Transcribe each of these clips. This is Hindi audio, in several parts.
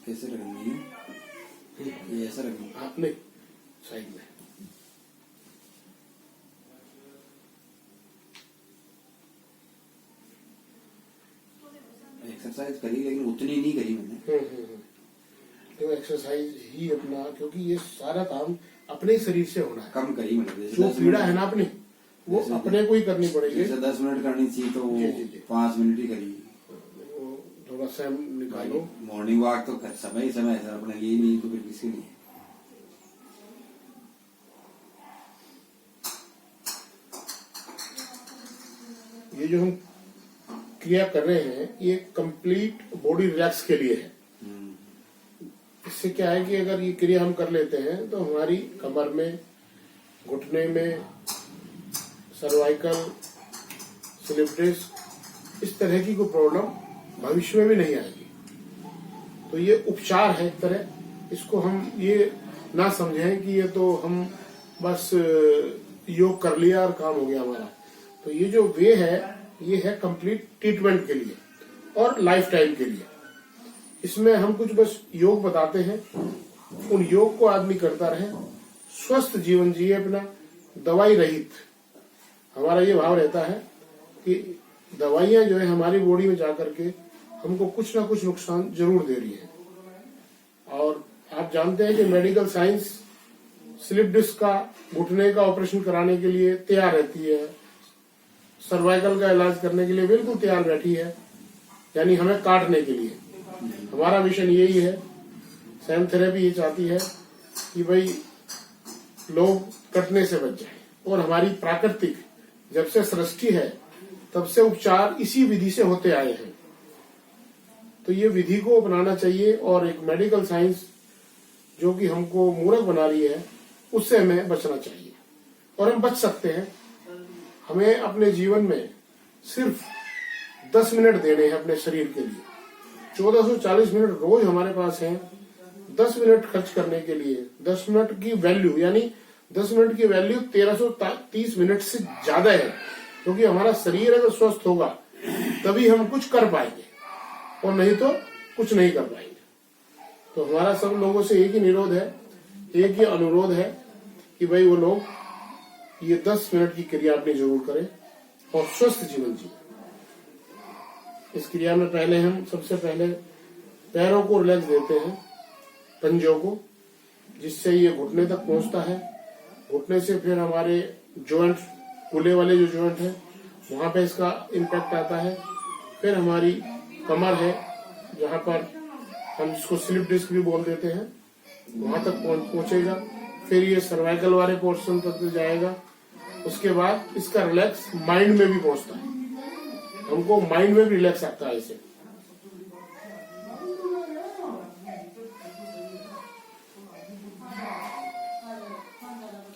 कैसे रखनी है? ये ऐसा रखनी है? हाँ, नहीं साइड में। एक्सरसाइज करी लेकिन उतनी नहीं करी मैंने। तो एक्सरसाइज ही अपना, क्योंकि ये सारा काम अपने शरीर से होना है। कम करी मतलब जैसे जो 10 पीड़ा मिनट- है ना अपनी, वो जैसे- अपने को ही करनी पड़ेगी। जैसे 10 मिनट करनी चाहिए तो जी, जी, जी। 5 मिनट ही करी। वो थोड़ा सा निकालो। मॉर्निंग वॉक तो समय ही समय है अपना, ये नहीं तो फिर किसके लिए? ये जो हम क्रिया कर रहे हैं ये कंप्लीट बॉडी रिलैक्स के लिए है। इससे क्या है कि अगर ये क्रिया हम कर लेते हैं तो हमारी कमर में, घुटने में, सर्वाइकल, स्लिप डिस्क, इस तरह की कोई प्रॉब्लम भविष्य में भी नहीं आएगी। तो ये उपचार है एक तरह। इसको हम ये ना समझें कि ये तो हम बस योग कर लिया और काम हो गया हमारा। तो ये जो वे है ये है कंप्लीट ट्रीटमेंट के लिए और लाइफ टाइम के लिए। इसमें हम कुछ बस योग बताते हैं, उन योग को आदमी करता रहे, स्वस्थ जीवन जिए अपना, दवाई रहित। हमारा ये भाव रहता है कि दवाइयां जो है हमारी बॉडी में जाकर के हमको कुछ ना कुछ नुकसान जरूर दे रही है। और आप जानते हैं कि मेडिकल साइंस स्लिप डिस्क का, घुटने का ऑपरेशन कराने के लिए तैयार रहती है, सर्वाइकल का इलाज करने के लिए बिल्कुल तैयार बैठी है, यानी हमें काटने के लिए। हमारा मिशन यही है, सैम थेरेपी ये चाहती है कि भाई लोग कटने से बच जाए। और हमारी प्राकृतिक जब से सृष्टि है तब से उपचार इसी विधि से होते आए हैं। तो ये विधि को अपनाना चाहिए और एक मेडिकल साइंस जो कि हमको मूर्ख बना रही है उससे हमें बचना चाहिए। और हम बच सकते हैं। हमें अपने जीवन में सिर्फ 10 मिनट देने हैं अपने शरीर के लिए। 1440 मिनट रोज हमारे पास हैं। 10 मिनट खर्च करने के लिए 10 मिनट की वैल्यू, यानी 10 मिनट की वैल्यू 1330 मिनट से ज्यादा है। क्योंकि हमारा शरीर अगर स्वस्थ होगा तभी हम कुछ कर पाएंगे और नहीं तो कुछ नहीं कर पाएंगे। तो हमारा सब लोगों से एक ही निरोध है, एक ही अनुरोध है कि भाई वो लोग ये 10 मिनट की क्रिया अपनी जरूर करें और स्वस्थ जीवन जिए। इस क्रिया में पहले हम सबसे पहले पैरों को रिलैक्स देते हैं, पंजों को, जिससे ये घुटने तक पहुंचता है। घुटने से फिर हमारे जॉइंट, कूल्हे वाले जो जॉइंट है वहां पे इसका इम्पैक्ट आता है। फिर हमारी कमर है जहां पर हम इसको स्लिप डिस्क भी बोल देते हैं, वहां तक पहुंचेगा। फिर ये सर्वाइकल वाले पोर्शन तक जाएगा। उसके बाद इसका रिलैक्स माइंड में भी पहुंचता है, हमको माइंड में भी रिलैक्स आता है इसे।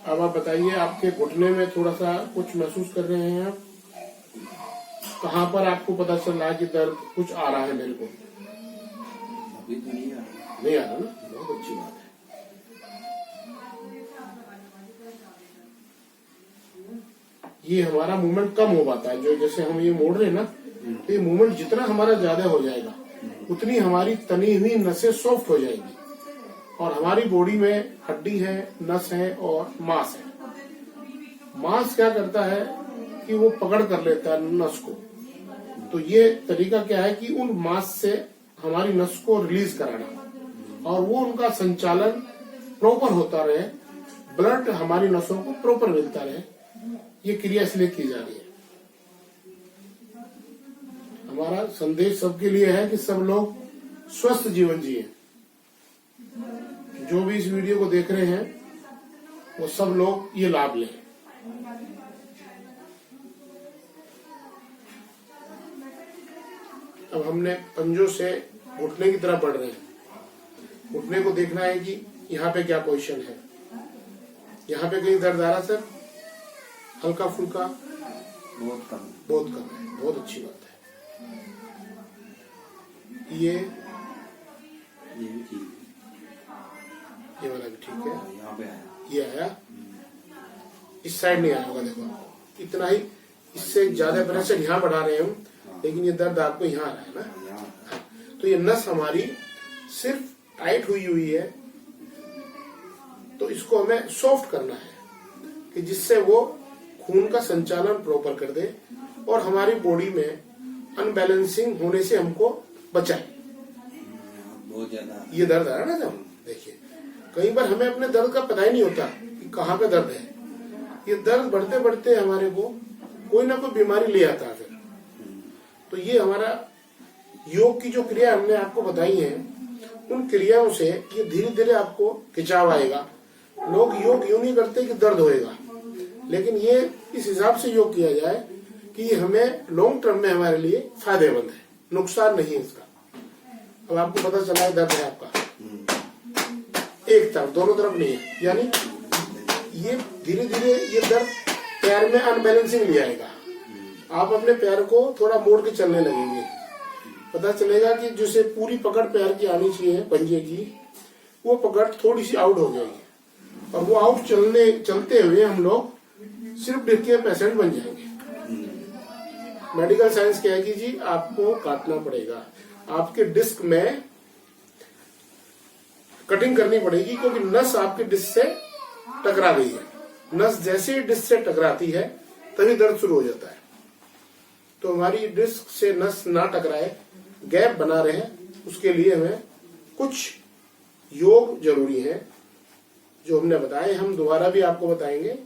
अब आप बताइए, आपके घुटने में थोड़ा सा कुछ महसूस कर रहे हैं आप? कहाँ पर आपको पता चल रहा है कि दर्द कुछ आ रहा है? मेरे को अभी तो नहीं आ रहा। नहीं आ रहा ना, बहुत अच्छी बात है। ये हमारा मूवमेंट कम हो पाता है, जो जैसे हम ये मोड़ रहे हैं ना, तो ये मूवमेंट जितना हमारा ज्यादा हो जाएगा उतनी हमारी तनी हुई नसें सॉफ्ट हो जाएगी। और हमारी बॉडी में हड्डी है, नस है और मांस है। मांस क्या करता है कि वो पकड़ कर लेता है नस को। तो ये तरीका क्या है कि उन मांस से हमारी नस को रिलीज कराना और वो उनका संचालन प्रॉपर होता रहे, ब्लड हमारी नसों को प्रॉपर मिलता रहे। ये क्रिया इसलिए की जा रही है। हमारा संदेश सबके लिए है कि सब लोग स्वस्थ जीवन जिए। जो भी इस वीडियो को देख रहे हैं वो सब लोग ये लाभ लें। अब हमने पंजों से घुटने की तरफ बढ़ रहे हैं। घुटने को देखना है कि यहाँ पे क्या पोजीशन है। यहाँ पे कहीं दर्द आ रहा सर? हल्का फुल्का? बहुत कम। बहुत कम है, बहुत अच्छी बात है। ये भी ठीक है। ये वाला भी ठीक है। यहाँ पे आया। ये आया, इस साइड नहीं आया होगा। देखो आपको इतना ही, इससे ज्यादा प्रेशर यहाँ बढ़ा रहे हैं हम, लेकिन ये दर्द आपको यहाँ आ रहा है ना। तो ये नस हमारी सिर्फ टाइट हुई है, तो इसको हमें सॉफ्ट करना है कि जिससे वो खून का संचालन प्रॉपर कर दे और हमारी बॉडी में अनबैलेंसिंग होने से हमको बचाए। बहुत ज्यादा ये दर्द है ना, जब देखिए कई बार हमें अपने दर्द का पता ही नहीं होता कि कहाँ पे दर्द है। ये दर्द बढ़ते बढ़ते हमारे को कोई ना कोई बीमारी ले आता है फिर। तो ये हमारा योग की जो क्रिया हमने आपको बताई है, उन क्रियाओं से ये धीरे धीरे आपको खिंचाव आएगा। लोग योग यूं नहीं करते कि दर्द होएगा, लेकिन ये इस हिसाब से योग किया जाए कि ये हमें लॉन्ग टर्म में हमारे लिए फायदेमंद है, नुकसान नहीं है इसका। अब आपको पता चला है दर्द है आपका एक तरफ, दोनों तरफ नहीं है, यानी ये धीरे धीरे ये दर्द पैर में अनबैलेंसिंग ले आएगा। आप अपने पैर को थोड़ा मोड़ के चलने लगेंगे, पता चलेगा कि जैसे पूरी पकड़ पैर की आनी चाहिए पंजे की, वो पकड़ थोड़ी सी आउट हो जाएगी और वो आउट चलते हुए हम लोग सिर्फ डिस्क के पेशेंट बन जाएंगे। मेडिकल साइंस कहेगी जी आपको काटना पड़ेगा, आपके डिस्क में कटिंग करनी पड़ेगी, क्योंकि नस आपके डिस्क से टकरा गई है। नस जैसे ही डिस्क से टकराती है तभी दर्द शुरू हो जाता है। तो हमारी डिस्क से नस ना टकराए, गैप बना रहे, उसके लिए हमें कुछ योग जरूरी है जो हमने बताए, हम दोबारा भी आपको बताएंगे।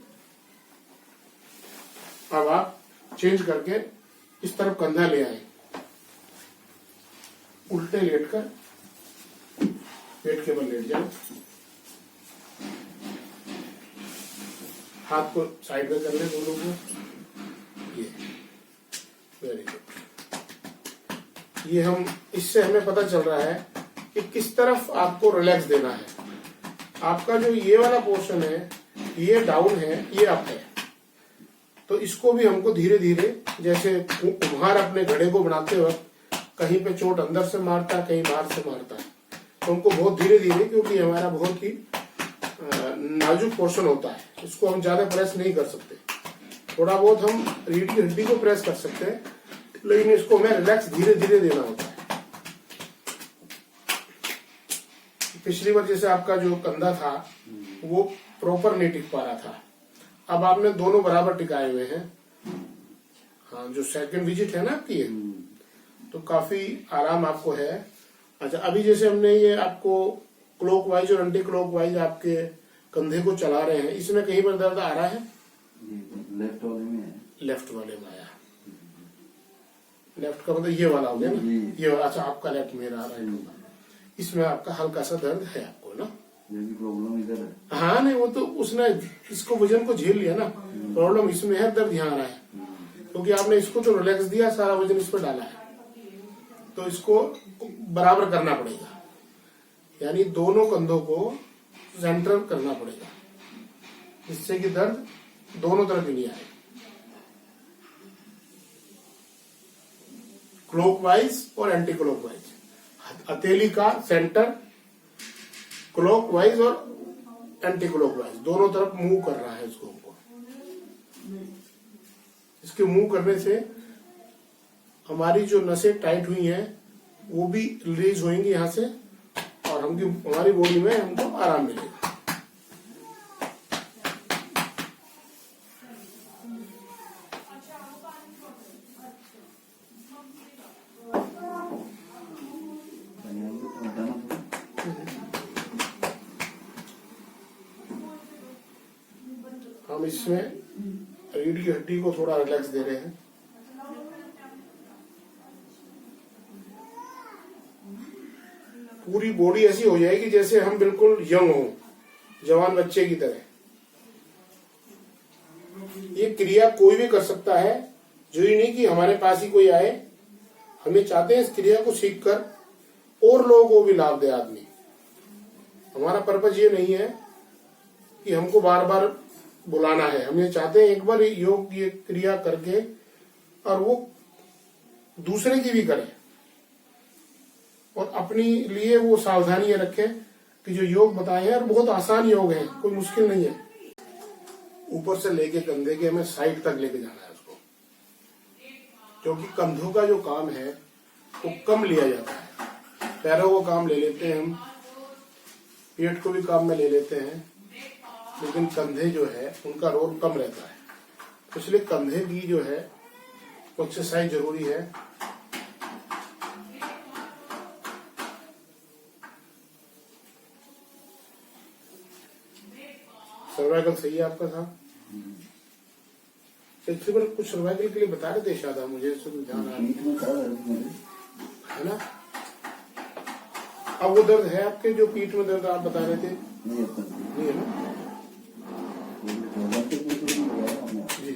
अब आप चेंज करके इस तरफ कंधा ले आए, उल्टे लेटकर पेट के बल लेट जाए, हाथ को साइड में कर ले दोनों को, ये वेरी गुड। ये हम इससे हमें पता चल रहा है कि किस तरफ आपको रिलैक्स देना है। आपका जो ये वाला पोर्शन है, ये डाउन है, ये अप है, तो इसको भी हमको धीरे धीरे, जैसे कुम्हार अपने घड़े को बनाते वक्त कहीं पे चोट अंदर से मारता है, कहीं बाहर से मारता है, तो हमको बहुत धीरे धीरे, क्योंकि हमारा बहुत ही नाजुक पोर्शन होता है, इसको हम ज्यादा प्रेस नहीं कर सकते। थोड़ा बहुत हम रीढ़ की हड्डी को प्रेस कर सकते हैं, लेकिन इसको हमें रिलैक्स धीरे धीरे देना होता है। पिछली बार जैसे आपका जो कंधा था वो प्रॉपर नहीं टिक पा रहा था, अब आपने दोनों बराबर टिकाए हुए हैं। हाँ, जो सेकंड विजिट है ना आपकी ये, तो काफी आराम आपको है। अच्छा, अभी जैसे हमने ये आपको क्लॉकवाइज और एंटी क्लॉकवाइज आपके कंधे को चला रहे हैं, इसमें कहीं पर दर्द आ रहा है? लेफ्ट वाले में है। लेफ्ट वाले में आया। लेफ्ट का मतलब ये वाला हो गया ना, ये वाला। अच्छा, आपका लेफ्ट में आ रहा है, इसमें आपका हल्का सा दर्द है आपको ना। प्रॉब्लम इधर है। हाँ नहीं, वो तो उसने इसको वजन को झेल लिया ना, प्रॉब्लम इसमें है, दर्द यहाँ आ रहा है क्योंकि आपने इसको तो रिलैक्स दिया, सारा वजन इस पर डाला है, तो इसको बराबर करना पड़ेगा, यानी दोनों कंधों को सेंटर करना पड़ेगा, जिससे कि दर्द दोनों तरफ ही नहीं आए। क्लॉकवाइज और एंटी क्लॉकवाइज, हथेली का सेंटर क्लॉकवाइज और एंटी क्लॉकवाइज दोनों तरफ मूव कर रहा है इसको। इसके मूव करने से हमारी जो नसें टाइट हुई हैं वो भी रिलीज होंगी यहाँ से, और हमारी बॉडी में हमको आराम मिलेगा। हम इसमें रीढ़ की हड्डी को थोड़ा रिलैक्स दे रहे हैं। पूरी बॉडी ऐसी हो जाएगी जैसे हम बिल्कुल यंग हो, जवान बच्चे की तरह। ये क्रिया कोई भी कर सकता है, जरूरी नहीं कि हमारे पास ही कोई आए। हमें चाहते हैं इस क्रिया को सीखकर और लोगों को भी लाभ दे आदमी। हमारा पर्पज ये नहीं है कि हमको बार बार बुलाना है, हम ये चाहते हैं एक बार योग ये क्रिया करके और वो दूसरे की भी करें, और अपनी लिए वो सावधानी रखें कि जो योग बताए हैं और बहुत आसान योग है, कोई मुश्किल नहीं है। ऊपर से लेके कंधे के हमें साइड तक लेके जाना है उसको, क्योंकि कंधों का जो काम है वो कम लिया जाता है, पैरों को काम ले लेते हैं हम, पेट को भी काम में ले लेते हैं, लेकिन कंधे जो है उनका रोल कम रहता है, तो इसलिए कंधे की जो है एक्सरसाइज जरूरी है। सर्वाइकल सही है आपका साहब? इससे पर कुछ सर्वाइकल के लिए बता रहे थे शायद, मुझे ध्यान आ है ना। अब वो दर्द है आपके, जो पीठ में दर्द आप बता रहे थे? नहीं है ना जी।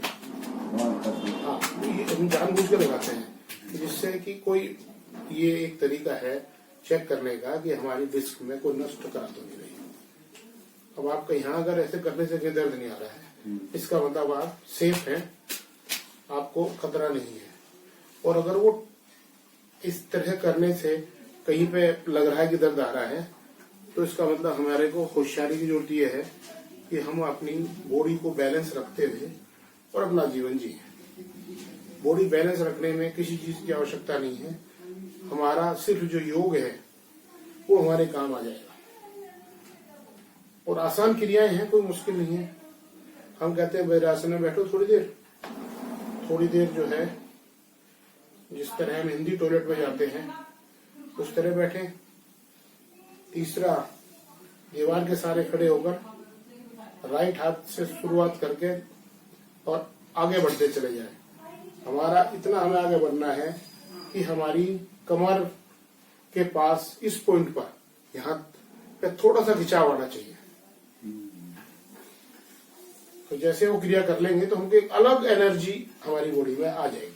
हाँ, ये हम जानबूझ के लगाते हैं, जिससे कि कोई, ये एक तरीका है चेक करने का कि हमारी डिस्क में कोई नस टकरा तो नहीं रही। अब आपका यहाँ अगर ऐसे करने से दर्द नहीं आ रहा है, इसका मतलब आप सेफ हैं, आपको खतरा नहीं है। और अगर वो इस तरह करने से कहीं पे लग रहा है कि दर्द आ रहा है, तो इसका मतलब हमारे को होशियारी की जरूरत ये है कि हम अपनी बॉडी को बैलेंस रखते हुए और अपना जीवन जिए। बॉडी बैलेंस रखने में किसी चीज की आवश्यकता नहीं है, हमारा सिर्फ जो योग है वो हमारे काम आ जाएगा। और आसान क्रियाएं हैं, कोई मुश्किल नहीं है। हम कहते हैं वज्रासन में बैठो थोड़ी देर जो है, जिस तरह हम हिंदी टॉयलेट में जाते हैं उस तरह बैठे। तीसरा, दीवार के सहारे खड़े होकर राइट हाथ से शुरुआत करके और आगे बढ़ते चले जाए। हमारा इतना हमें आगे बढ़ना है कि हमारी कमर के पास इस पॉइंट पर, यहाँ पे थोड़ा सा खिंचाव आना चाहिए। तो जैसे वो क्रिया कर लेंगे तो हमको एक अलग एनर्जी हमारी बॉडी में आ जाएगी।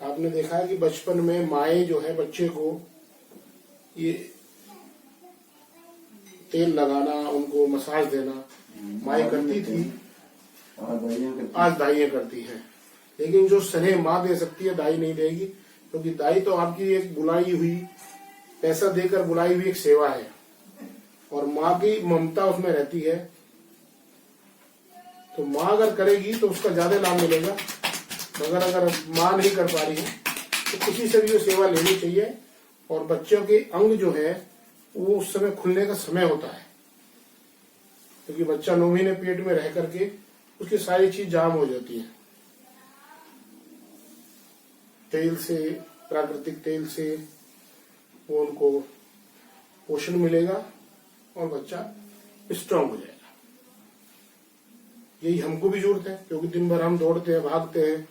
आपने देखा है कि बचपन में माएँ जो है बच्चे को ये तेल लगाना, उनको मसाज देना माएँ करती थी, आज दाइयाँ करती हैं। लेकिन जो स्नेह माँ दे सकती है दाई नहीं देगी, क्योंकि दाई तो आपकी एक बुलाई हुई, पैसा देकर बुलाई हुई एक सेवा है, और माँ की ममता उसमें रहती है। तो माँ अगर करेगी तो उसका ज्यादा लाभ मिलेगा, मगर अगर माँ नहीं कर पा रही है तो किसी से भी वो सेवा लेनी चाहिए। और बच्चों के अंग जो है वो उस समय खुलने का समय होता है, क्योंकि बच्चा 9 महीने पेट में रह करके उसकी सारी चीज जाम हो जाती है। तेल से, प्राकृतिक तेल से वो उनको पोषण मिलेगा और बच्चा स्ट्रांग हो जाएगा। यही हमको भी जरूरत है, क्योंकि दिन भर हम दौड़ते हैं, भागते हैं।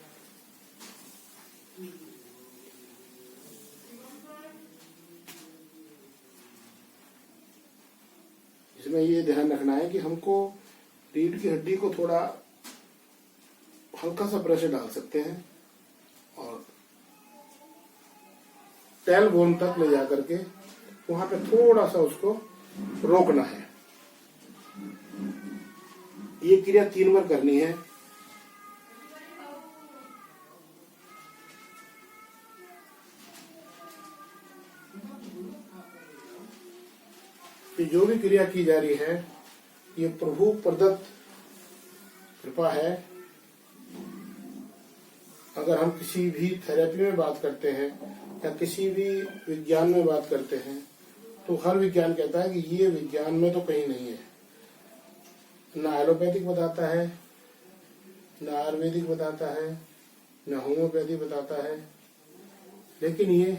इसमें ये ध्यान रखना है कि हमको रीढ़ की हड्डी को थोड़ा हल्का सा प्रेशर डाल सकते हैं और टेल बोन तक ले जाकर के वहां पे थोड़ा सा उसको रोकना है। ये क्रिया 3 बार करनी है। कि जो भी क्रिया की जा रही है ये प्रभु प्रदत्त कृपा है। अगर हम किसी भी थेरेपी में बात करते हैं या किसी भी विज्ञान में बात करते हैं तो हर विज्ञान कहता है कि ये विज्ञान में तो कहीं नहीं है। ना एलोपैथिक बताता है, ना आयुर्वेदिक बताता है, ना होम्योपैथी बताता है, लेकिन ये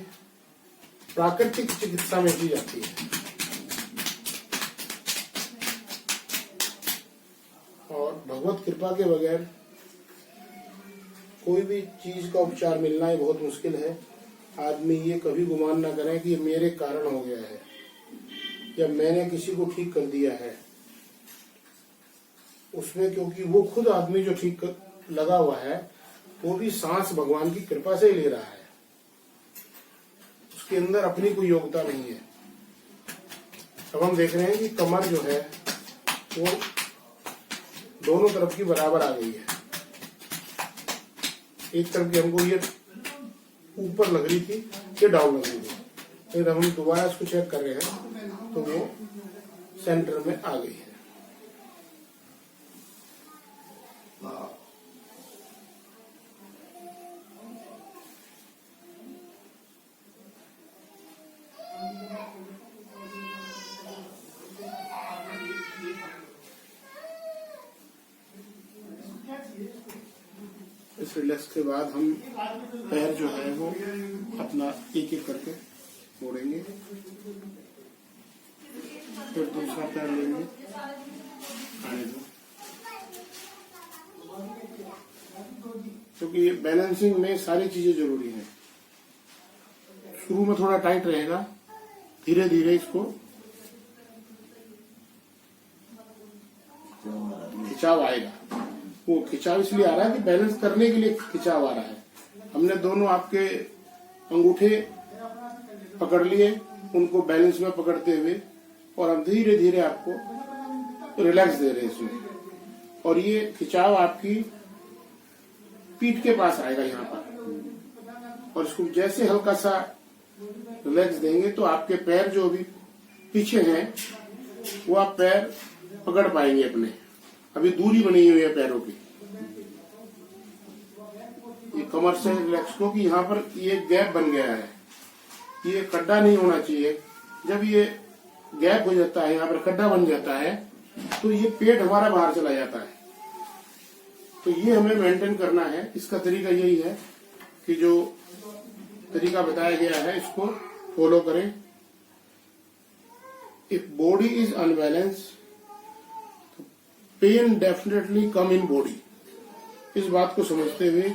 प्राकृतिक चिकित्सा में की जाती है। और भगवत कृपा के बगैर कोई भी चीज का उपचार मिलना ही बहुत मुश्किल है। आदमी ये कभी गुमान ना करे कि ये मेरे कारण हो गया है या मैंने किसी को ठीक कर दिया है उसमें, क्योंकि वो खुद आदमी जो ठीक लगा हुआ है वो भी सांस भगवान की कृपा से ही ले रहा है, उसके अंदर अपनी कोई योग्यता नहीं है। अब हम देख रहे हैं कि कमर जो है वो दोनों तरफ की बराबर आ गई है। एक तरफ की हमको ये ऊपर लग रही थी, ये डाउन लग रही थी, फिर हम दोबारा इसको चेक कर रहे हैं तो वो सेंटर में आ गई है। इस रिलैक्स के बाद हम पैर जो है वो अपना एक एक करके मोड़ेंगे, फिर दूसरा पैर लेंगे, आने दो, क्योंकि ये बैलेंसिंग में सारी चीजें जरूरी हैं। शुरू में थोड़ा टाइट रहेगा, धीरे धीरे इसको खिंचाव आएगा। वो खिंचाव इसलिए आ रहा है कि बैलेंस करने के लिए खिंचाव आ रहा है। हमने दोनों आपके अंगूठे पकड़ लिए, उनको बैलेंस में पकड़ते हुए, और हम धीरे धीरे आपको रिलैक्स दे रहे हैं इसमें। और ये खिंचाव आपकी पीठ के पास आएगा यहाँ पर, और इसको जैसे हल्का सा रिलैक्स देंगे तो आपके पैर जो भी पीछे हैं वो आप पैर पकड़ पाएंगे अपने। अभी दूरी बनी हुई है पैरों की, ये कमर से रिलैक्स को, कि यहाँ पर ये गैप बन गया है, ये खड्डा नहीं होना चाहिए। जब ये गैप हो जाता है, यहाँ पर खड्डा बन जाता है, तो ये पेट हमारा बाहर चला जाता है। तो ये हमें मेंटेन करना है। इसका तरीका यही है कि जो तरीका बताया गया है इसको फॉलो करें। If body is unbalance, pain definitely come in body. इस बात को समझते हुए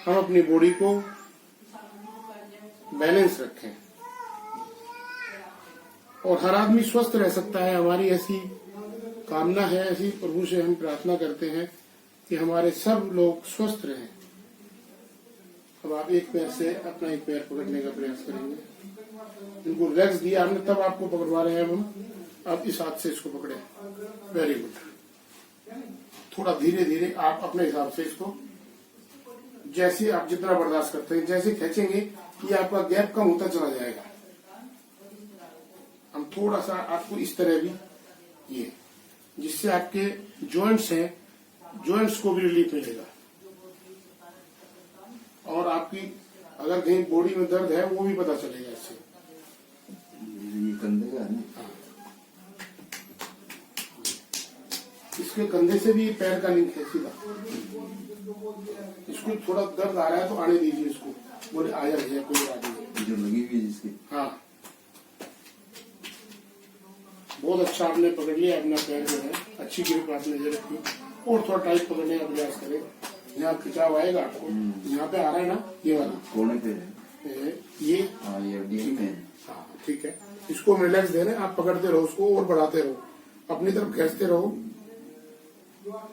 हम अपनी बॉडी को बैलेंस रखें, और हर आदमी स्वस्थ रह सकता है। हमारी ऐसी कामना है, ऐसी प्रभु से हम प्रार्थना करते हैं कि हमारे सब लोग स्वस्थ रहें। अब आप एक पैर से अपना एक पैर पकड़ने का प्रयास करेंगे। इनको रिलैक्स दिया हमने, तब आपको पकड़वा रहे हैं हम। अब इस हाथ से इसको पकड़े, वेरी गुड। थोड़ा धीरे धीरे आप अपने हिसाब से इसको, जैसे आप जितना बर्दाश्त करते हैं, जैसे खींचेंगे ये आपका गैप कम होता चला जाएगा। हम थोड़ा सा आपको इस तरह भी, ये जिससे आपके जॉइंट्स हैं, जॉइंट्स को भी रिलीफ मिलेगा, और आपकी अगर कहीं बॉडी में दर्द है वो भी पता चलेगा इससे। कंधे का है ना? इसके कंधे से भी पैर का लिंक है सीधा। इसको थोड़ा दर्द आ रहा है तो आने दीजिए इसको, बोले आ जाइए, कोई बात नहीं। जो लगी हुई है जिसकी, हाँ, बहुत अच्छा आपने पकड़ लिया अपना पैर जो है, अच्छी ग्रिप आपने दे रखी, और थोड़ा टाइट पकड़ने का प्रयास करें। यहाँ खिंचाव आएगा आपको, यहाँ पे आ रहा है ना ये वाला, कोने पे ये, हाँ ये ठीक है, हाँ ठीक है। इसको रिलैक्स दे रहे हैं, आप पकड़ते रहो उसको और बढ़ाते रहो, अपनी तरफ खींचते रहो।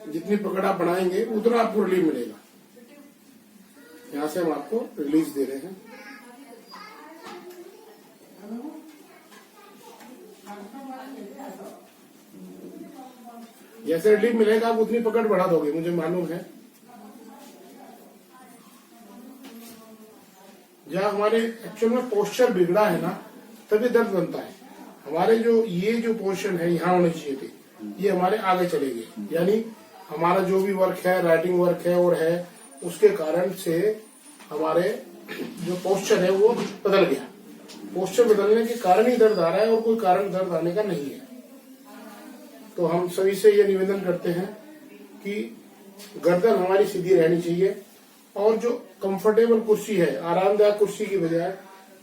जितनी पकड़ आप बढ़ाएंगे उतना आपको रिलीफ मिलेगा। यहाँ से हम आपको रिलीज दे रहे हैं। जैसे रिलीफ मिलेगा आप उतनी पकड़ बढ़ा दोगे, मुझे मालूम है। जहाँ हमारे एक्चुअल में पोस्चर बिगड़ा है ना, तभी दर्द बनता है। हमारे जो ये जो पोर्शन है यहाँ होने चाहिए थे, ये हमारे आगे चले गए। यानी हमारा जो भी वर्क है, राइटिंग वर्क है और है, उसके कारण से हमारे जो पोस्चर है वो बदल गया। पोस्चर बदलने के कारण ही दर्द आ रहा है, और कोई कारण दर्द आने का नहीं है। तो हम सभी से ये निवेदन करते हैं कि गर्दन हमारी सीधी रहनी चाहिए, और जो कंफर्टेबल कुर्सी है, आरामदायक कुर्सी की बजाय,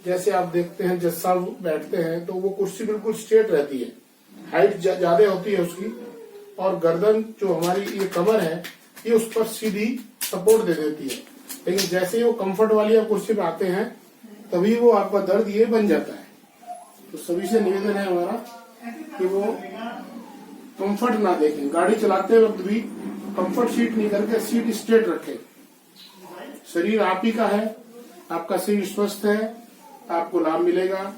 जैसे आप देखते हैं जज साहब बैठते हैं तो वो कुर्सी बिल्कुल स्ट्रेट रहती है, हाइट ज्यादा होती है उसकी, और गर्दन जो हमारी ये कमर है ये उस पर सीधी सपोर्ट दे देती है। लेकिन जैसे ही वो कंफर्ट वाली आप कुर्सी पे आते हैं तभी वो आपका दर्द ये बन जाता है। तो सभी से निवेदन है हमारा कि वो कंफर्ट ना देखें, गाड़ी चलाते वक्त भी कंफर्ट सीट नहीं करके सीट स्ट्रेट रखें। शरीर आप ही का है, आपका शरीर स्वस्थ है, आपको लाभ मिलेगा।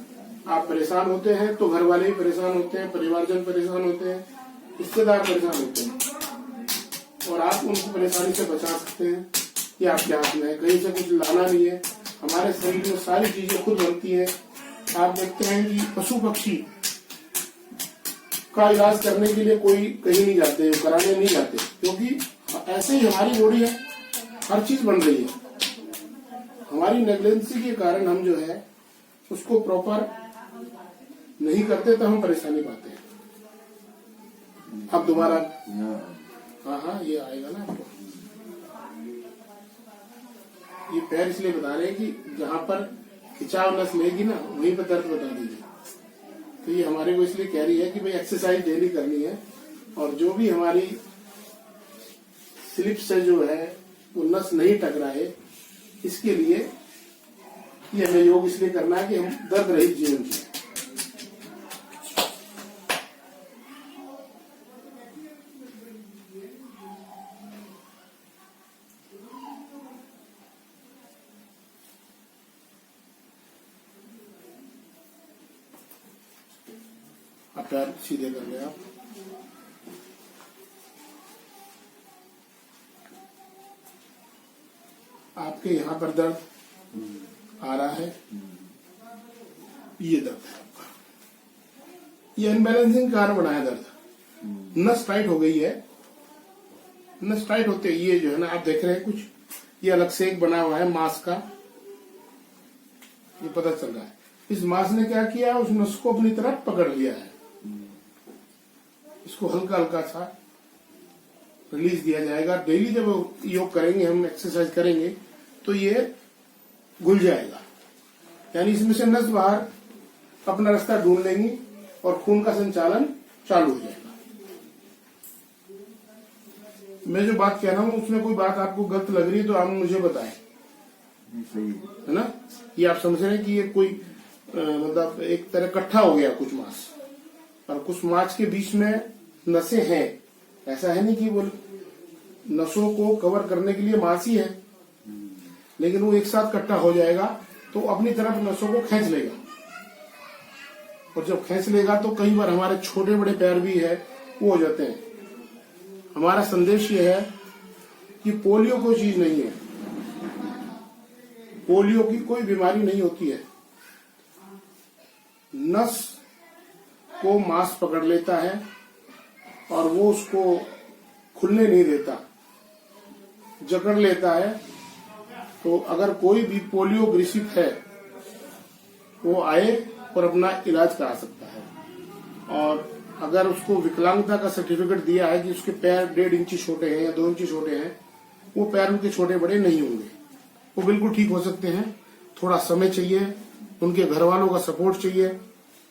आप परेशान होते हैं तो घर वाले ही परेशान होते हैं, परिवारजन परेशान होते हैं, रिश्तेदार परेशान होते हैं, और आप उनको परेशानी से बचा सकते हैं। ये आपके हाथ में है, कहीं से कुछ लाना नहीं है। हमारे शरीर में सारी चीजें खुद बनती है। आप देखते हैं कि पशु पक्षी का इलाज करने के लिए कोई कहीं नहीं जाते, कराने नहीं जाते, क्योंकि ऐसे ही हमारी बॉडी है, हर चीज बन रही है। हमारी नेग्लेंसी के कारण हम जो है उसको प्रॉपर नहीं करते तो हम परेशानी पाते हैं। अब दोबारा, हाँ हाँ ये आएगा ना आपको। ये पैर इसलिए बता रहे हैं कि जहां पर खिंचाव नस लेगी ना वहीं पर दर्द बता दीजिए। तो ये हमारे को इसलिए कह रही है कि भाई एक्सरसाइज डेली करनी है, और जो भी हमारी स्लिप से जो है वो नस नहीं टकराए, इसके लिए ये हमें योग इसलिए करना है कि हम दर्द रहित जीवन जिए। अब पैर सीधे कर ले आप। आपके यहाँ पर दर्द आ रहा है, ये दर्द है आपका, ये अनबैलेंसिंग कारण बना है दर्द। नस टाइट हो गई है, नस टाइट होते ये जो है ना आप देख रहे हैं कुछ, ये अलग से एक बना हुआ है मांस का, ये पता चल रहा है। इस मांस ने क्या किया, उस नस को अपनी तरफ पकड़ लिया है। इसको हल्का हल्का सा रिलीज दिया जाएगा। डेली जब योग करेंगे, हम एक्सरसाइज करेंगे, तो ये घुल जाएगा, यानी इसमें से नस बाहर अपना रास्ता ढूंढ लेंगी और खून का संचालन चालू हो जाएगा। मैं जो बात कह रहा हूँ उसमें कोई बात आपको गलत लग रही है तो आप मुझे बताएं, है ना। ये आप समझ रहे हैं कि ये कोई मतलब एक तरह इकट्ठा हो गया कुछ मांस, और कुछ मांस के बीच में नसें हैं। ऐसा है नहीं कि वो नसों को कवर करने के लिए मांस ही है, लेकिन वो एक साथ इकट्ठा हो जाएगा तो अपनी तरफ नसों को खींच लेगा, और जब खींच लेगा तो कई बार हमारे छोटे बड़े पैर भी है वो हो जाते हैं। हमारा संदेश ये है कि पोलियो कोई चीज नहीं है, पोलियो की कोई बीमारी नहीं होती है। नस को मांस पकड़ लेता है और वो उसको खुलने नहीं देता, जकड़ लेता है। तो अगर कोई भी पोलियो ग्रसित है वो आए और अपना इलाज करा सकता है। और अगर उसको विकलांगता का सर्टिफिकेट दिया है कि उसके पैर 1.5 इंची छोटे हैं या 2 इंची छोटे हैं, वो पैर उनके छोटे बड़े नहीं होंगे, वो बिल्कुल ठीक हो सकते हैं। थोड़ा समय चाहिए, उनके घर वालों का सपोर्ट चाहिए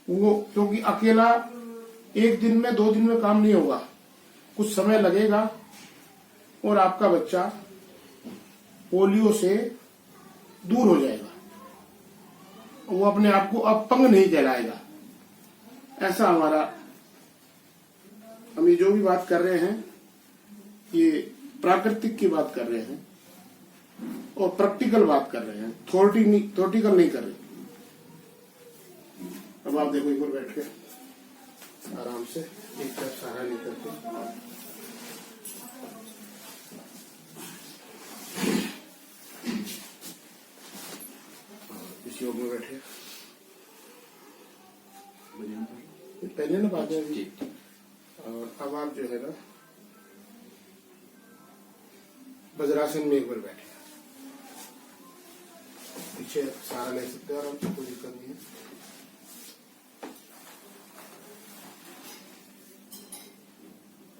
वो, क्योंकि अकेला 1 दिन में 2 दिन में काम नहीं होगा, कुछ समय लगेगा और आपका बच्चा पोलियो से दूर हो जाएगा, वो अपने आप को अपंग नहीं कहलाएगा। ऐसा हमारा, हम ये जो भी बात कर रहे हैं ये प्राकृतिक की बात कर रहे हैं और प्रैक्टिकल बात कर रहे हैं, थ्योरेटिकल नहीं कर रहे। अब आप देखो एक बार बैठ के आराम से एक तरफ सहारा लेकर के इस योग में बैठे, पहले ना बात है। और अब आप जो है ना वज्रासन में एक बार बैठे, पीछे सहारा ले सकते हैं और आपको कोई दिक्कत नहीं है।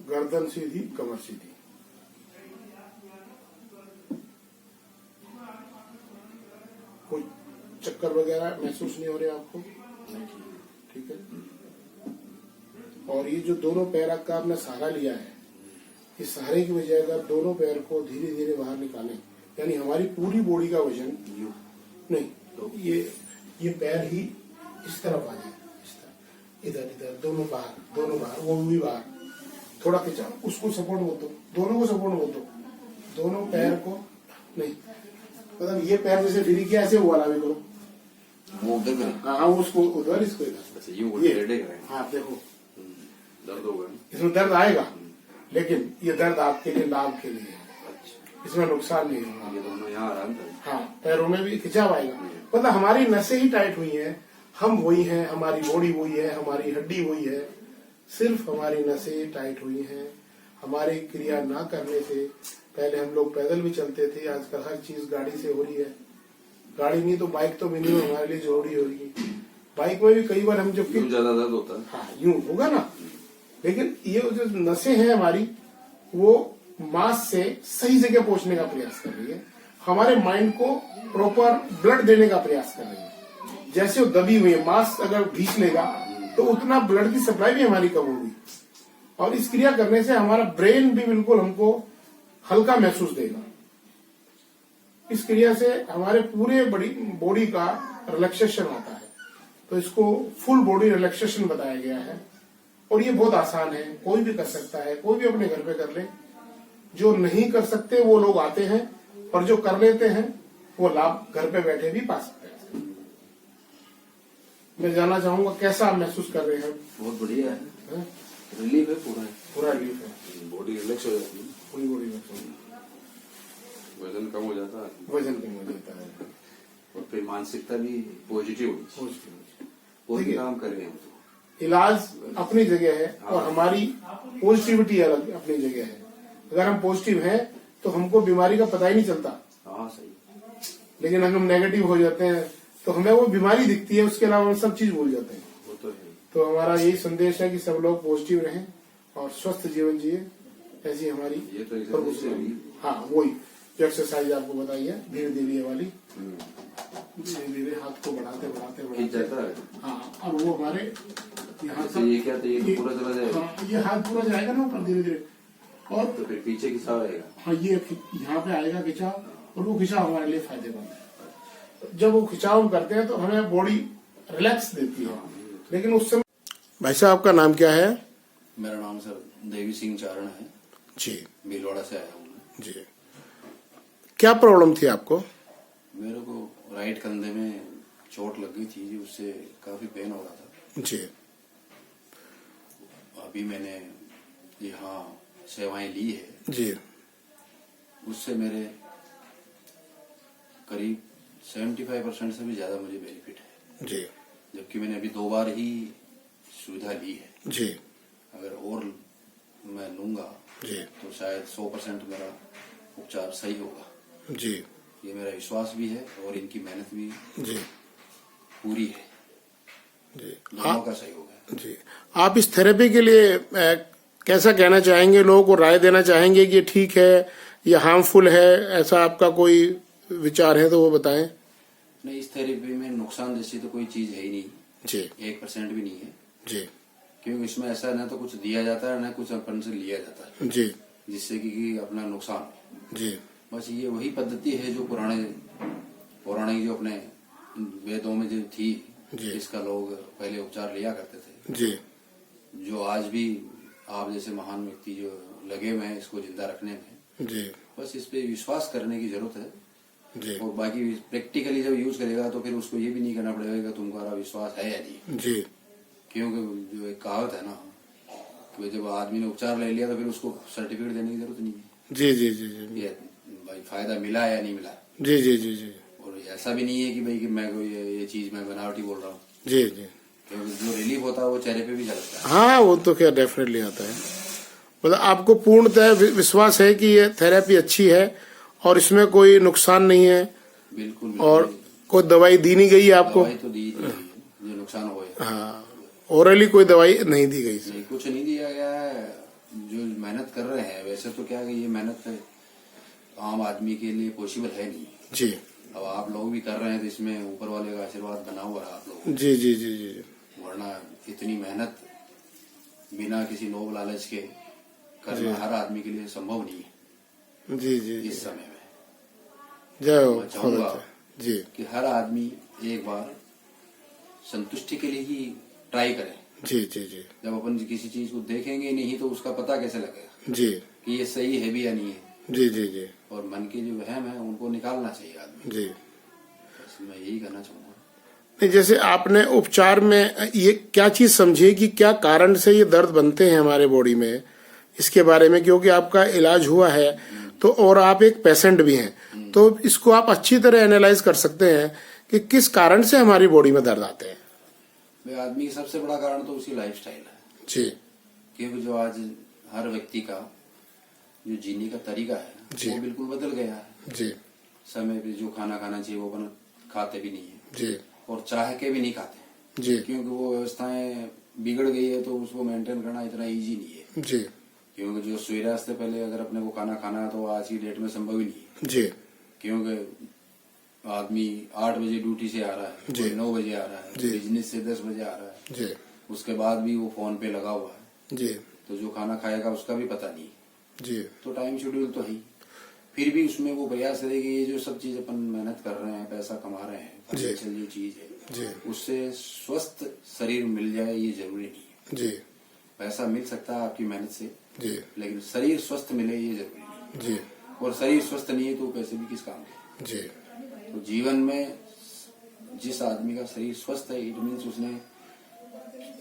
गर्दन सीधी, कमर सीधी। कोई चक्कर वगैरह महसूस नहीं हो रहे आपको? ठीक है। और ये जो दोनों पैर का आपने सहारा लिया है, इस सहारे की वजह अगर दोनों पैर को धीरे धीरे बाहर निकालें, यानी हमारी पूरी बॉडी का वजन नहीं, तो ये पैर ही इस तरफ आ जाए, इस तरफ, इधर इधर, दोनों बाहर, वो भी बाहर, थोड़ा खिंचा, उसको सपोर्ट मत दो, दोनों को सपोर्ट मत दो, दोनों पैर को नहीं, मतलब ये पैर जैसे फिर क्या ऐसे हुआ भी करो, हाँ उसको उधर, इसको इधर, हाँ देखो दर्द होगा, इसमें दर्द आएगा, लेकिन ये दर्द आपके लिए लाभ के लिए है, इसमें नुकसान नहीं होगा। ये दोनों यहाँ आराम करें, हाँ पैरों में भी खिंचाव आएगा, मतलब हमारी नसें ही टाइट हुई हैं, हम वही हैं, हमारी बॉडी वही है, हमारी हड्डी वही है, सिर्फ हमारी नसें टाइट हुई हैं। हमारी क्रिया ना करने से, पहले हम लोग पैदल भी चलते थे, आजकल हर चीज गाड़ी से हो रही है, गाड़ी नहीं तो बाइक तो मिनिमम हमारे लिए जरूरी हो रही है। बाइक में भी कई बार हम जब ज्यादा दर्द होता है, हाँ यूं होगा ना, लेकिन ये जो नसें हैं हमारी, वो मांस से सही जगह पहुंचने का प्रयास कर रही है, हमारे माइंड को प्रॉपर ब्लड देने का प्रयास कर रही है। जैसे वो दबी हुई है, मांस अगर घींच लेगा तो उतना ब्लड की सप्लाई भी हमारी कम होगी, और इस क्रिया करने से हमारा ब्रेन भी बिल्कुल हमको हल्का महसूस देगा। इस क्रिया से हमारे पूरे बॉडी का रिलैक्सेशन आता है। तो इसको फुल बॉडी रिलैक्सेशन बताया गया है, और ये बहुत आसान है, कोई भी कर सकता है, कोई भी अपने घर पे कर ले। जो नहीं कर सकते वो लोग आते हैं, और जो कर लेते हैं वो लाभ घर पे बैठे भी पा सकते हैं। मैं जानना चाहूंगा कैसा आप महसूस कर रहे हैं? बहुत बढ़िया है, रिलीफ है, पूरा रिलीफ है, बॉडी रिलैक्स हो जाती है, पूरी बॉडी रिलैक्स हो, वजन कम हो जाता है, वजन कम हो जाता है, और फिर मानसिकता भी पॉजिटिव होती है। काम कर रहे हैं हम तो। इलाज अपनी जगह है और हमारी पॉजिटिविटी अलग अपनी जगह है। अगर हम पॉजिटिव हैं तो हमको बीमारी का पता ही नहीं चलता। हाँ सही। लेकिन अगर हम नेगेटिव हो जाते हैं तो हमें वो बीमारी दिखती है, उसके अलावा हम सब चीज भूल जाते हैं। वो तो है। तो हमारा यही संदेश है कि सब लोग पॉजिटिव रहें और स्वस्थ जीवन जिए। ऐसी हमारी ये तो एक्सरसाइज। हाँ, वही जो एक्सरसाइज आपको बताई है, धीरे धीरे वाली, धीरे धीरे हाथ को बढ़ाते बढ़ाते खींच जाता है। हाँ, अब वो हमारे यहाँ जैसे ये क्या, तो ये पूरा चला जाएगा। हाँ, ये हाथ पूरा जाएगा ना ऊपर धीरे धीरे, और तो फिर पीछे खिंचाव आएगा। हाँ, ये यहाँ पे आएगा खिंचाव, और वो खिंचाव हमारे लिए फायदेमंद है। जब वो खिंचाव हम करते हैं तो हमें बॉडी रिलैक्स देती है। लेकिन उस समय भाई साहब, आपका नाम क्या है? मेरा नाम सर देवी सिंह चारण है जी। भीलवाड़ा से आया हूँ मैं। जी, क्या प्रॉब्लम थी आपको? मेरे को राइट कंधे में चोट लग गई थी जी, उससे काफी पेन हो रहा था जी। अभी मैंने यहाँ सेवाएं ली है जी। उससे मेरे करीब 75% से भी ज्यादा मुझे बेनिफिट है जी। जबकि मैंने अभी 2 बार ही सुविधा ली है। जी। अगर और मैं लूंगा जी। तो शायद 100% मेरा उपचार सही होगा। जी। ये मेरा विश्वास भी है और इनकी मेहनत भी जी। पूरी है, जी। दोनों का सही होगा। जी, आप इस थेरेपी के लिए कैसा कहना चाहेंगे? लोगों को राय देना चाहेंगे कि ठीक है या हार्मफुल है? ऐसा आपका कोई विचार है तो वो बताएं। नहीं, इस थेरेपी में नुकसान जैसी तो कोई चीज है ही नहीं जी। 1% भी नहीं है जी। क्योंकि इसमें ऐसा ना तो कुछ दिया जाता है ना कुछ अपन से लिया जाता है जी। जिससे कि अपना नुकसान हो। जी। बस ये वही पद्धति है जो पौराणिक जो अपने वेदों में जो थी, जिसका लोग पहले उपचार लिया करते थे। जी। जो आज भी आप जैसे महान व्यक्ति जो लगे हुए हैं इसको जिंदा रखने में। जी। बस इस पे विश्वास करने की जरूरत है। जी। और बाकी प्रैक्टिकली जब यूज करेगा तो फिर उसको ये भी नहीं करना पड़ेगा कि तुम्हारा विश्वास है या नहीं। जी। क्योंकि जो एक कहावत है ना कि जब आदमी ने उपचार ले लिया तो फिर उसको सर्टिफिकेट देने की जरूरत नहीं है। जी। जी। जी। जी। ये भाई फायदा मिला या नहीं मिला। जी। जी। जी। जी। और ऐसा भी नहीं है कि भाई कि मैं कोई ये चीज मैं बनावटी बोल रहा हूँ। जी। जी। क्योंकि जो रिलीफ होता है वो चेहरे पे भी झलकता है। हाँ, वो तो क्या डेफिनेटली आता है। मतलब आपको पूर्णतः विश्वास है कि ये थेरेपी अच्छी है और इसमें कोई नुकसान नहीं है? बिल्कुल। और कोई दवाई दी नहीं गई है आपको? दवाई तो दी है जो नुकसान हुए। हाँ, ओरली कोई दवाई नहीं दी गई? नहीं, कुछ नहीं दिया गया है। जो मेहनत कर रहे हैं वैसे तो क्या ये मेहनत आम आदमी के लिए पॉसिबल है नहीं। जी। अब आप लोग भी कर रहे हैं तो इसमें ऊपर वाले का आशीर्वाद बना हुआ है आप लोग। जी। जी। जी। जी। वरना इतनी मेहनत बिना किसी लोभ लालच के करना हर आदमी के लिए संभव नहीं है। जी। जी। इस समय में जय हो। मैं चाहूंगा जी। कि हर आदमी एक बार संतुष्टि के लिए ही ट्राई करे। जी। जी। जी। जब अपन किसी चीज को देखेंगे नहीं तो उसका पता कैसे लगेगा जी। कि ये सही है भी या नहीं है। जी। जी। जी। और मन के जो वहम है उनको निकालना चाहिए आदमी। जी। बस मैं यही कहना चाहूंगा। नहीं, जैसे आपने उपचार में ये क्या चीज समझी कि क्या कारण से ये दर्द बनते हैं हमारे बॉडी में, इसके बारे में? क्योंकि आपका इलाज हुआ है तो, और आप एक पेशेंट भी हैं, तो इसको आप अच्छी तरह एनालाइज कर सकते हैं कि किस कारण से हमारी बॉडी में दर्द आते हैं। भाई आदमी का सबसे बड़ा कारण तो उसकी लाइफस्टाइल है। जी। क्योंकि जो आज हर व्यक्ति का जो जीने का तरीका है जी। वो बिल्कुल बदल गया है। जी। समय पे जो खाना खाना चाहिए वो अपन खाते भी नहीं है। जी। और चाह के भी नहीं खाते। जी। क्योंकि वो व्यवस्थाएं बिगड़ गई है तो उसको मेंटेन करना इतना इजी नहीं है। जी। क्योंकि जो सूर्यास्त से पहले अगर अपने को खाना खाना है तो आज की डेट में संभव ही नहीं है। जी। क्योंकि आदमी 8 बजे ड्यूटी से आ रहा है, जी। कोई 9 बजे आ रहा है, जी। बिजनेस से 10 बजे आ रहा है, जी उसके बाद भी वो फोन पे लगा हुआ है, जी तो जो खाना खाएगा उसका भी पता नहीं। जी तो टाइम शेड्यूल तो है ही, फिर भी उसमें वो प्रयास करे कि ये जो सब चीज अपन मेहनत कर रहे हैं, पैसा कमा रहे हैं, जी। फाइनेंशियल ये चीज है, जी उससे स्वस्थ शरीर मिल जाए ये जरूरी नहीं है। जी पैसा मिल सकता है आपकी मेहनत से, जी लेकिन शरीर स्वस्थ मिले ये जरूरी नहीं जी है। और शरीर स्वस्थ नहीं है तो पैसे भी किस काम के। जी तो जीवन में जिस आदमी का शरीर स्वस्थ है, इट मीन्स उसने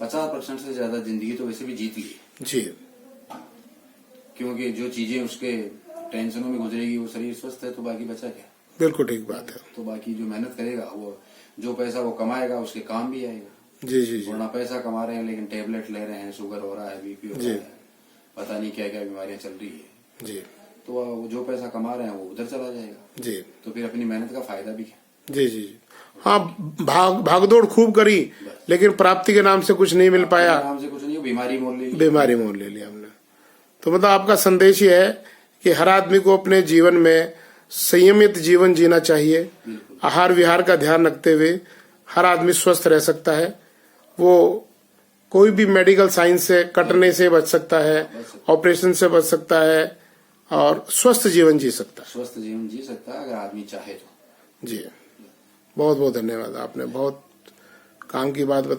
50% से ज्यादा जिंदगी तो वैसे भी जीत ली है। जी क्योंकि जो चीजें उसके टेंशनों में गुजरेगी, वो शरीर स्वस्थ है तो बाकी बचा क्या। बिल्कुल ठीक बात है। तो बाकी जो मेहनत करेगा, वो जो पैसा वो कमाएगा उसके काम भी आएगा। जी जी जी वरना पैसा कमा रहे हैं लेकिन टेबलेट ले रहे हैं, शुगर हो रहा है, बीपी हो जी। रहा है, पता नहीं क्या क्या बीमारियां चल रही है, जी तो वो जो पैसा कमा रहे हैं वो उधर चला जाएगा। जी तो फिर अपनी मेहनत का फायदा भी क्या। जी जी हाँ, भागदौड़ खूब करी लेकिन प्राप्ति के नाम से कुछ नहीं मिल पाया, आराम से कुछ नहीं, बीमारी मोल ले ली। बीमारी मोल ले लिया हमने। तो मतलब आपका संदेश ये है कि हर आदमी को अपने जीवन में संयमित जीवन जीना चाहिए, आहार विहार का ध्यान रखते हुए हर आदमी स्वस्थ रह सकता है। वो कोई भी मेडिकल साइंस से कटने से बच सकता है, ऑपरेशन से बच सकता है और स्वस्थ जीवन जी सकता है। स्वस्थ जीवन जी सकता है अगर आदमी चाहे तो। जी बहुत बहुत धन्यवाद, आपने बहुत काम की बात बताई।